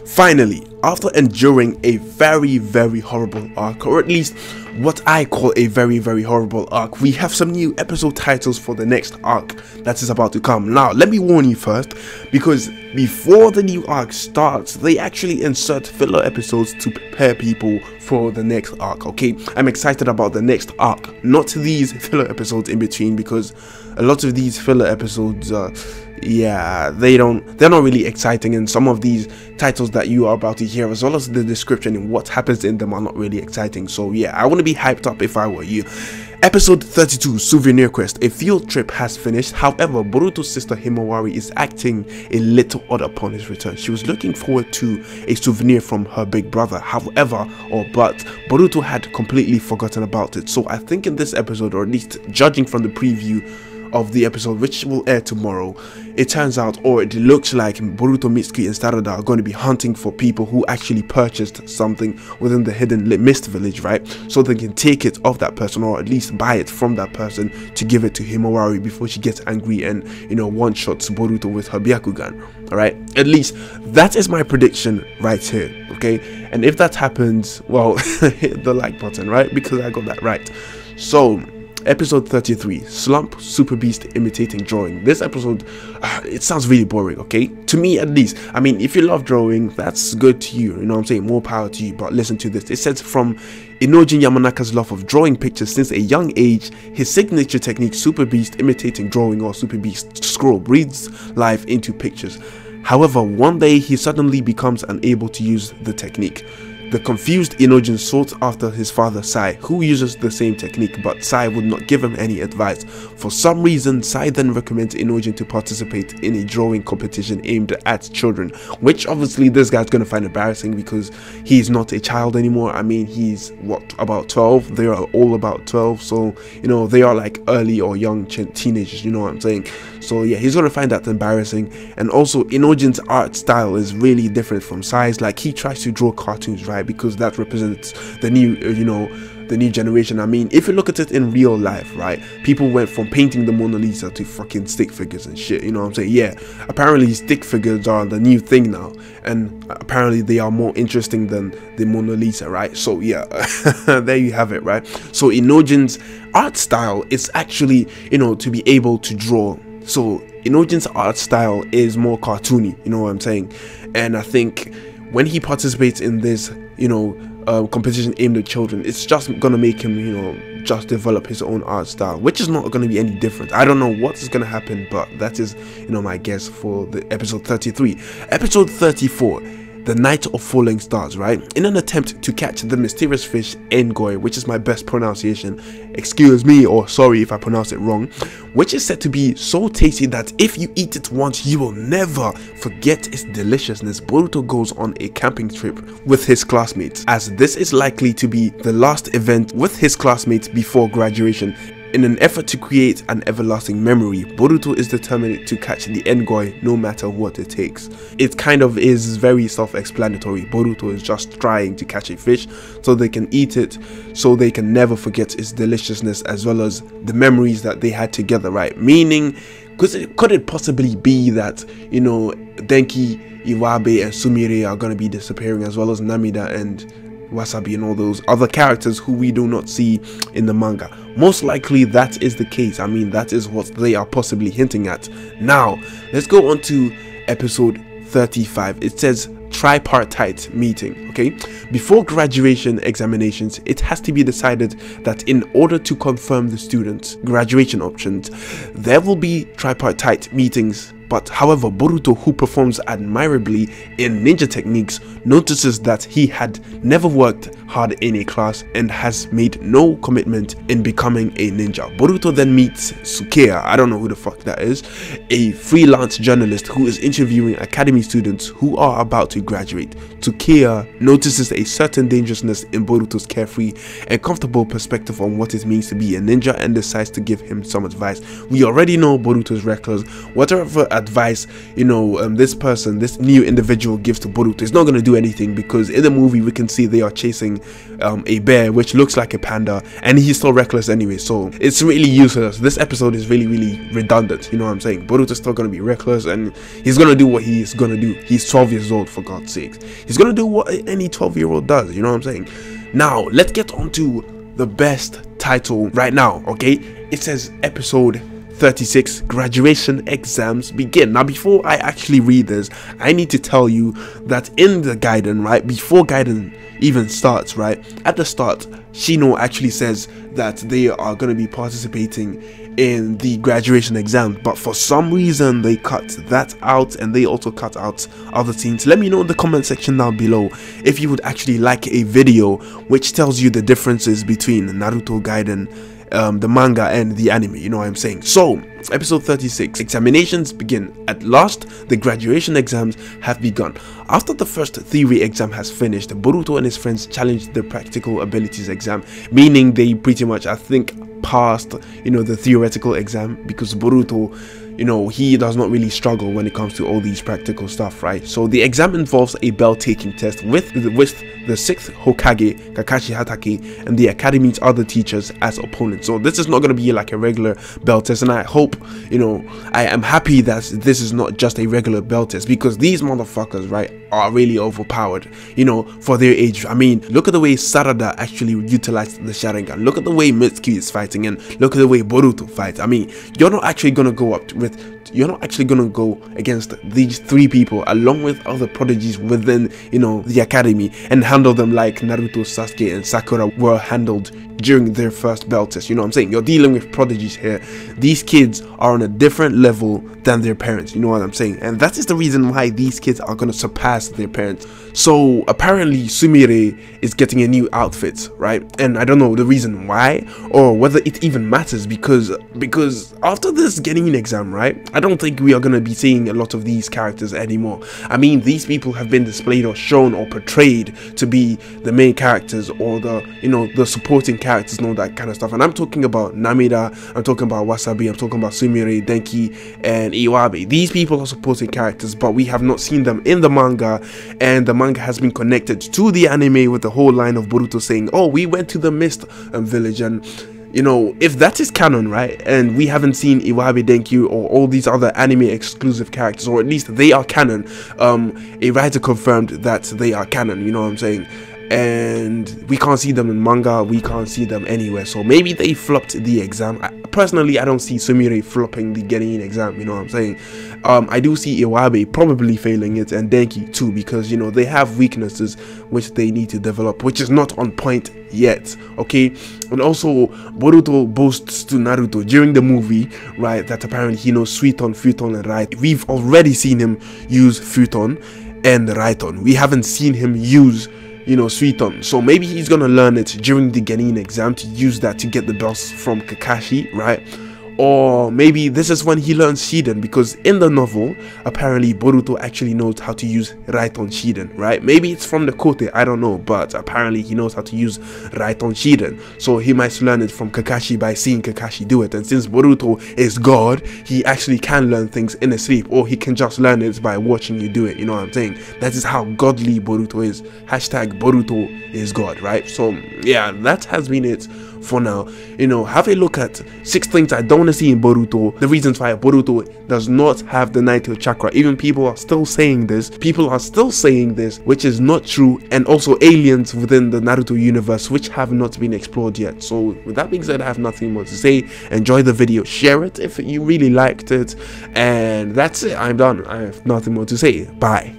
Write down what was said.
Finally, after enduring a very horrible arc, or at least what I call a very horrible arc, we have some new episode titles for the next arc that is about to come. Now, let me warn you first, because before the new arc starts, they actually insert filler episodes to prepare people for the next arc, okay? I'm excited about the next arc, not these filler episodes in between, because a lot of these filler episodes, yeah, they're not really exciting, and some of these titles that you are about to hear, as well as the description and what happens in them, are not really exciting. So yeah, I want to be hyped up if I were you. Episode 32, Souvenir Quest. A field trip has finished. However, Boruto's sister Himawari is acting a little odd upon his return. She was looking forward to a souvenir from her big brother. However, but Boruto had completely forgotten about it. So I think in this episode, or at least judging from the preview of the episode, which will air tomorrow, it turns out, or it looks like, Boruto, Mitsuki and Sarada are going to be hunting for people who actually purchased something within the hidden mist village, right? So they can take it off that person, or at least buy it from that person to give it to Himawari before she gets angry and, you know, one-shots Boruto with her Byakugan. Alright, at least that is my prediction right here, okay? And if that happens, well, hit the like button, right? Because I got that right. So episode 33, Slump, Super Beast Imitating Drawing. This episode, it sounds really boring, okay? To me, at least. I mean, if you love drawing, that's good to you, you know what I'm saying? More power to you, but listen to this. It says, from Inojin Yamanaka's love of drawing pictures since a young age, his signature technique, Super Beast Imitating Drawing, or Super Beast Scroll, breathes life into pictures. However, one day he suddenly becomes unable to use the technique. The confused Inojin sought after his father Sai, who uses the same technique, but Sai would not give him any advice. For some reason, Sai then recommends Inojin to participate in a drawing competition aimed at children, which obviously this guy's going to find embarrassing because he's not a child anymore. I mean, he's what, about 12? They are all about 12, so you know, they are like early or young teenagers, you know what I'm saying? So yeah, he's going to find that embarrassing. And also, Inojin's art style is really different from Sai's. Like, he tries to draw cartoons, right? Because that represents the new, you know, the new generation. I mean, if you look at it in real life, right, people went from painting the Mona Lisa to fucking stick figures and shit, you know what I'm saying? Yeah, apparently stick figures are the new thing now, and apparently they are more interesting than the Mona Lisa, right? So yeah, there you have it, right? So Inojin's art style is actually, you know, to be able to draw. So Inojin's art style is more cartoony, you know what I'm saying? And I think when he participates in this, you know, competition aimed at children, it's just gonna make him, you know, just develop his own art style, which is not gonna be any different. I don't know what is gonna happen, but that is, you know, my guess for the episode 33. Episode 34, the Night of Falling Stars, right? In an attempt to catch the mysterious fish Eiengoi, which is my best pronunciation, excuse me, or sorry if I pronounce it wrong, which is said to be so tasty that if you eat it once, you will never forget its deliciousness. Boruto goes on a camping trip with his classmates, as this is likely to be the last event with his classmates before graduation. In an effort to create an everlasting memory, Boruto is determined to catch the Eiengoi no matter what it takes. It kind of is very self-explanatory. Boruto is just trying to catch a fish so they can eat it, so they can never forget its deliciousness, as well as the memories that they had together, right? Meaning, could it possibly be that, you know, Denki, Iwabe and Sumire are going to be disappearing, as well as Namida and Wasabi and all those other characters who we do not see in the manga? Most likely that is the case. I mean, that is what they are possibly hinting at. Now, let's go on to episode 35. It says tripartite meeting, okay? Before graduation examinations, it has to be decided that in order to confirm the students' graduation options, there will be tripartite meetings. But however, Boruto, who performs admirably in ninja techniques, notices that he had never worked hard in a class and has made no commitment in becoming a ninja. Boruto then meets Sukeya, I don't know who the fuck that is, a freelance journalist who is interviewing academy students who are about to graduate. Sukeya notices a certain dangerousness in Boruto's carefree and comfortable perspective on what it means to be a ninja and decides to give him some advice. We already know Boruto's reckless. Whatever advice, you know, this person, this new individual gives to Boruto, it's not going to do anything, because in the movie we can see they are chasing a bear which looks like a panda, and he's still reckless anyway, so it's really useless. This episode is really redundant, you know what I'm saying? Boruto's still going to be reckless, and he's going to do what he's going to do. He's 12 years old, for God's sakes. He's going to do what any 12-year-old does, you know what I'm saying? Now let's get on to the best title right now, okay? It says episode 36, graduation exams begin. Now before I actually read this, I need to tell you that in the Gaiden, right, before Gaiden even starts, right, at the start, Shino actually says that they are going to be participating in the graduation exam, but for some reason they cut that out, and they also cut out other scenes. Let me know in the comment section down below if you would actually like a video which tells you the differences between Naruto Gaiden, the manga and the anime, you know what I'm saying? So episode 36, examinations begin. At last, the graduation exams have begun. After the first theory exam has finished, Boruto and his friends challenged the practical abilities exam, meaning they pretty much, I think, passed, you know, the theoretical exam, because Boruto, you know, he does not really struggle when it comes to all these practical stuff, right? So the exam involves a bell taking test with the 6th Hokage, Kakashi Hatake, and the academy's other teachers as opponents. So this is not going to be like a regular bell test, and I hope, you know, I am happy that this is not just a regular bell test, because these motherfuckers, right, are really overpowered, you know, for their age. I mean, look at the way Sarada actually utilized the Sharingan. Look at the way Mitsuki is fighting, and look at the way Boruto fights. I mean, you're not actually gonna go against these 3 people along with other prodigies within, you know, the academy, and handle them like Naruto, Sasuke, and Sakura were handled during their first bell test. You know what I'm saying? You're dealing with prodigies here. These kids are on a different level than their parents, you know what I'm saying? And that is the reason why these kids are going to surpass their parents. So apparently Sumire is getting a new outfit, right? And I don't know the reason why, or whether it even matters, because after this Gennin exam, right, I don't think we are going to be seeing a lot of these characters anymore. I mean, these people have been displayed or shown or portrayed to be the main characters, or the, you know, the supporting characters and all that kind of stuff. And I'm talking about Namida, I'm talking about Wasabi, I'm talking about Sumire, Denki, and Iwabe. These people are supporting characters, but we have not seen them in the manga, and the manga has been connected to the anime with the whole line of Boruto saying, oh, we went to the Mist village. And you know, if that is canon, right, and we haven't seen Iwabe, Denkyu, or all these other anime exclusive characters, or at least they are canon, a writer confirmed that they are canon, you know what I'm saying? And we can't see them in manga, we can't see them anywhere, so maybe they flopped the exam. Personally, I don't see Sumire flopping the Gennin exam, you know what I'm saying? I do see Iwabe probably failing it, and Denki too, because, you know, they have weaknesses which they need to develop, which is not on point yet, okay? And also, Boruto boasts to Naruto during the movie, right, that apparently he knows Suiton, Futon, and Raiton. We've already seen him use Futon and Raiton. We haven't seen him use, you know, Suiton. So maybe he's gonna learn it during the Gennin exam to use that to get the belts from Kakashi, right? Or maybe this is when he learns Shiden, because in the novel, apparently Boruto actually knows how to use Raiton Shiden, right? Maybe it's from the Kote, I don't know, but apparently he knows how to use Raiton Shiden. So he might learn it from Kakashi by seeing Kakashi do it. And since Boruto is God, he actually can learn things in his sleep, or he can just learn it by watching you do it, you know what I'm saying? That is how godly Boruto is. Hashtag Boruto is God, right? So yeah, that has been it for now. You know, have a look at 6 things I don't want to see in Boruto, the reasons why Boruto does not have the Nine-Tailed Chakra. Even people are still saying this, which is not true, and also aliens within the Naruto universe which have not been explored yet. So with that being said, I have nothing more to say. Enjoy the video, share it if you really liked it, and that's it. I'm done. I have nothing more to say. Bye.